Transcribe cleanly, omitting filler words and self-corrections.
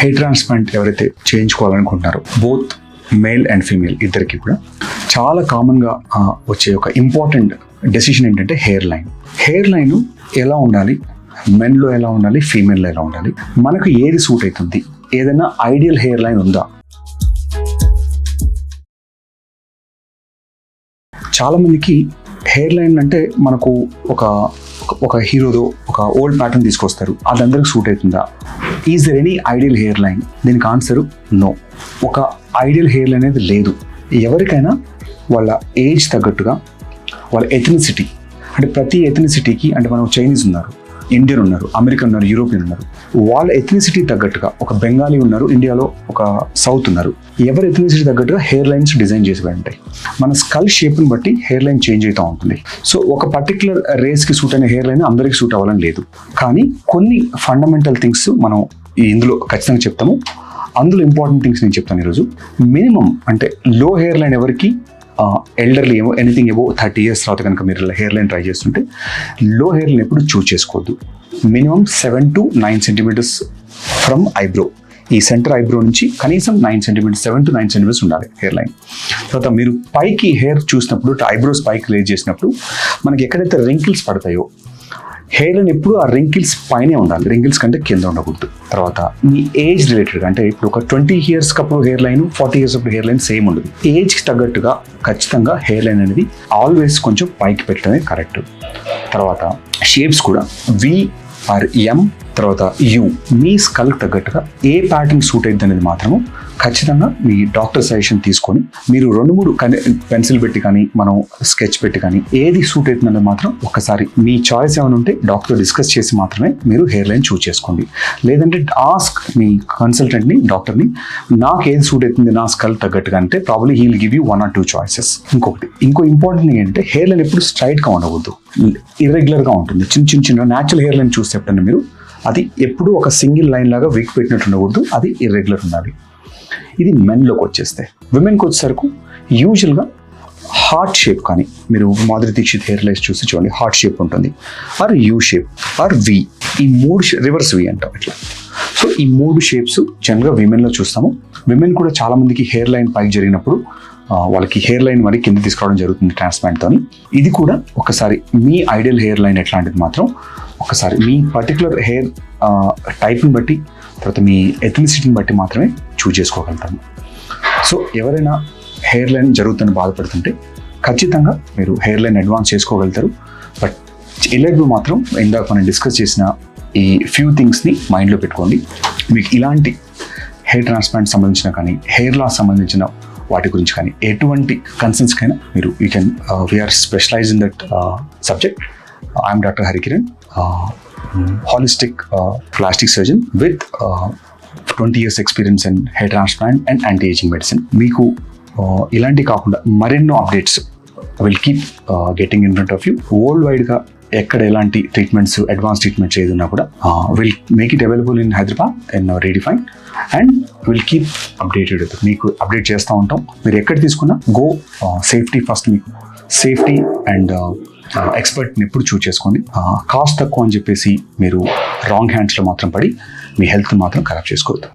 Hair transplant ఎవరైతే చేయించుకోవాలనుకుంటున్నారో both male and female ఇద్దరికి కూడా చాలా కామన్గా వచ్చే ఒక ఇంపార్టెంట్ డెసిషన్ ఏంటంటే హెయిర్ లైన్. హెయిర్ లైన్ ఎలా ఉండాలి, మెన్లో ఎలా ఉండాలి, ఫీమేల్లో ఎలా ఉండాలి, మనకు ఏది సూట్ అవుతుంది, ఏదైనా ఐడియల్ హెయిర్ లైన్ ఉందా? చాలామందికి హెయిర్ లైన్ అంటే మనకు ఒక హీరోదో ఒక ఓల్డ్ ప్యాటర్న్ తీసుకొస్తారు, అది అందరికి సూట్ అవుతుందా? Is there any ideal hair line? దీనికి ఆన్సర్ నో. ఒక ఐడియల్ హెయిర్ లైన్ అనేది లేదు. ఎవరికైనా వాళ్ళ ఏజ్ తగ్గట్టుగా, వాళ్ళ ఎథనిసిటీ, అంటే ప్రతి ఎథనిసిటీకి, అంటే మనం చైనీస్ ఉన్నారు, ఇండియన్ ఉన్నారు, అమెరికన్ ఉన్నారు, యూరోపియన్ ఉన్నారు, వాళ్ళ ఎథనిసిటీ తగ్గట్టుగా ఒక బెంగాలీ ఉన్నారు, ఇండియాలో ఒక సౌత్ ఉన్నారు, ఎవరి ఎథనిసిటీ తగ్గట్టుగా హెయిర్ లైన్స్ డిజైన్ చేసి ఉంటాయి. మన స్కల్ షేప్ని బట్టి హెయిర్ లైన్ చేంజ్ అవుతూ ఉంటుంది. సో ఒక పర్టికులర్ రేస్కి సూట్ అయిన హెయిర్ లైన్ అందరికీ సూట్ అవ్వాలని లేదు. కానీ కొన్ని ఫండమెంటల్ థింగ్స్ మనం ఇందులో ఖచ్చితంగా చెప్తాము. అందులో ఇంపార్టెంట్ థింగ్స్ నేను చెప్తాను ఈరోజు. మినిమం అంటే లో హెయిర్ లైన్ ఎవరికి, ఎల్డర్లీ ఏమో ఎనీథింగ్ ఏవో 30 years తర్వాత కనుక మీరు హెయిర్ లైన్ ట్రై చేస్తుంటే లో హెయిర్ లైన్ ఎప్పుడు చూస్ చేసుకోవద్దు. Minimum 7 to 9 centimeters from eyebrow, ఈ సెంటర్ ఐబ్రో నుంచి కనీసం 9 centimeters, 7 to 9 centimeters ఉండాలి హెయిర్ లైన్. తర్వాత మీరు పైకి హెయిర్ చూసినప్పుడు, ఐబ్రోస్ పైకి రేజ్ చేసినప్పుడు మనకి ఎక్కడైతే రింకిల్స్ పడతాయో హెయిర్ లైన్ ఎప్పుడు ఆ రింకిల్స్ పైనే ఉండాలి, రింకిల్స్ కంటే కింద ఉండకూడదు. తర్వాత మీ ఏజ్ రిలేటెడ్గా, అంటే ఇప్పుడు ఒక 20 years అప్పుడు హెయిర్ లైన్, 40 years అప్పుడు హెయిర్ లైన్ సేమ్ ఉండదు. ఏజ్కి తగ్గట్టుగా ఖచ్చితంగా హెయిర్ లైన్ అనేది ఆల్వేస్ కొంచెం పైకి పెట్టడమే కరెక్ట్. తర్వాత షేప్స్ కూడా V or M, తర్వాత U, మీ స్కల్కి తగ్గట్టుగా ఏ ప్యాటర్న్ సూట్ అయింది అనేది మాత్రము ఖచ్చితంగా మీ డాక్టర్ సజెషన్ తీసుకొని మీరు 2-3 పెన్సిల్ పెట్టి కానీ మనం స్కెచ్ పెట్టి కానీ ఏది సూట్ అవుతుందనేది మాత్రం ఒకసారి మీ చాయిస్ ఏమైనా ఉంటే డాక్టర్ డిస్కస్ చేసి మాత్రమే మీరు హెయిర్ లైన్ చూస్ చేసుకోండి. లేదంటే ఆస్క్ మీ కన్సల్టెంట్ని, డాక్టర్ని, నాకు ఏది సూట్ అవుతుంది నా స్కల్ తగ్గట్టుగా అంటే probably he will give you 1 or 2 choices. ఇంకో ఇంపార్టెంట్ థింగ్ ఏంటంటే హెయిర్ లైన్ ఎప్పుడు స్ట్రైట్గా ఉండకూడదు, ఇర్రెగ్యులర్గా ఉంటుంది. చిన్న న్యాచురల్ హెయిర్ లైన్ చూస్తే ఎప్పుడన్నా మీరు అది ఎప్పుడు ఒక సింగిల్ లైన్ లాగా విక్ పెట్టినట్టు ఉండకూడదు, అది ఇర్రెగ్యులర్ ఉండాలి. ఇది మెన్లోకి వచ్చేస్తే. విమెన్కి వచ్చేసరికి యూజువల్గా హార్ట్ షేప్, కానీ మీరు మాధురి దీక్షిత్ హెయిర్ లైన్స్ చూసి చూడండి, హార్ట్ షేప్ ఉంటుంది, or U shape, or V, ఈ 3 రివర్స్ V అంటాం ఇట్లా. సో ఈ 3 షేప్స్ జనరల్గా విమెన్లో చూస్తాము. విమెన్ కూడా చాలామందికి హెయిర్ లైన్ పైకి జరిగినప్పుడు వాళ్ళకి హెయిర్ లైన్ మరి కింద తీసుకురావడం జరుగుతుంది ట్రాన్స్ప్లాంట్తో. ఇది కూడా ఒకసారి మీ ఐడియల్ హెయిర్ లైన్ ఎట్లాంటిది మాత్రం ఒకసారి మీ పర్టికులర్ హెయిర్ టైప్ని బట్టి, తర్వాత మీ ఎథనిసిటీని బట్టి మాత్రమే చూజ్ చేసుకోగలుగుతాము. సో ఎవరైనా హెయిర్ లైన్ జరుగుతుందని బాధపడుతుంటే ఖచ్చితంగా మీరు హెయిర్ లైన్ అడ్వాన్స్ చేసుకోగలుగుతారు. బట్ ఇలాంటివి మాత్రం ఇందాక మనం డిస్కస్ చేసిన ఈ ఫ్యూ థింగ్స్ని మైండ్లో పెట్టుకోండి. మీకు ఇలాంటి హెయిర్ ట్రాన్స్ప్లాంట్ సంబంధించిన కానీ హెయిర్ లాస్ సంబంధించిన వాటి గురించి కానీ ఎటువంటి కన్సర్న్స్కైనా మీరు we are specialize in that subject. I'm doctor Harikiran, holistic plastic surgeon with 20 years experience in hair transplant and anti-aging medicine. మీకు ఇలాంటి కాకుండా మరెన్నో updates will keep getting in front of you. World వైడ్గా ఎక్కడ ఎలాంటి ట్రీట్మెంట్స్, అడ్వాన్స్ ట్రీట్మెంట్స్ ఏదున్నా కూడా will make it available in Hyderabad in redefine and will keep updated. మీకు అప్డేట్ చేస్తూ ఉంటాం. మీరు ఎక్కడ తీసుకున్నా గో సేఫ్టీ ఫస్ట్. మీకు సేఫ్టీ అండ్ ఎక్స్పర్ట్ని ఎప్పుడు చూస్ చేసుకోండి. కాస్ట్ తక్కువ అని చెప్పేసి మీరు రాంగ్ హ్యాండ్స్లో మాత్రం పడి మీ హెల్త్ మాత్రం ఖరాబ్ చేసుకోవద్దు.